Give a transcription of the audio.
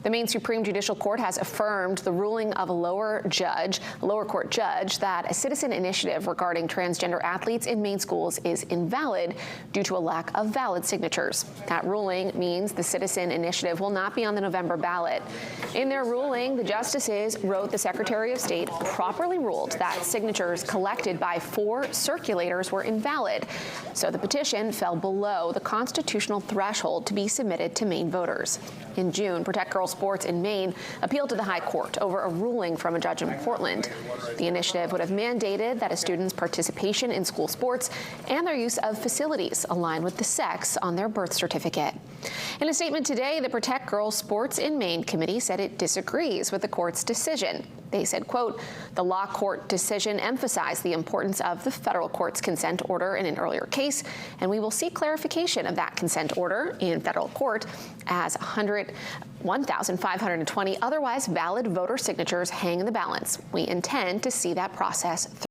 The Maine Supreme Judicial Court has affirmed the ruling of a lower court judge that a citizen initiative regarding transgender athletes in Maine schools is invalid due to a lack of valid signatures. That ruling means the citizen initiative will not be on the November ballot. In their ruling, the justices wrote the Secretary of State properly ruled that signatures collected by 4 circulators were invalid, so the petition fell below the constitutional threshold to be submitted to Maine voters. In June, Protect Girls Sports in Maine appealed to the High Court over a ruling from a judge in Portland. The initiative would have mandated that a student's participation in school sports and their use of facilities align with the sex on their birth certificate. In a statement today, the Protect Girls Sports in Maine committee said it disagrees with the court's decision. They said, quote, "The law court decision emphasized the importance of the federal court's consent order in an earlier case, and we will seek clarification of that consent order in federal court as 1,520 otherwise valid voter signatures hang in the balance. We intend to see that process through."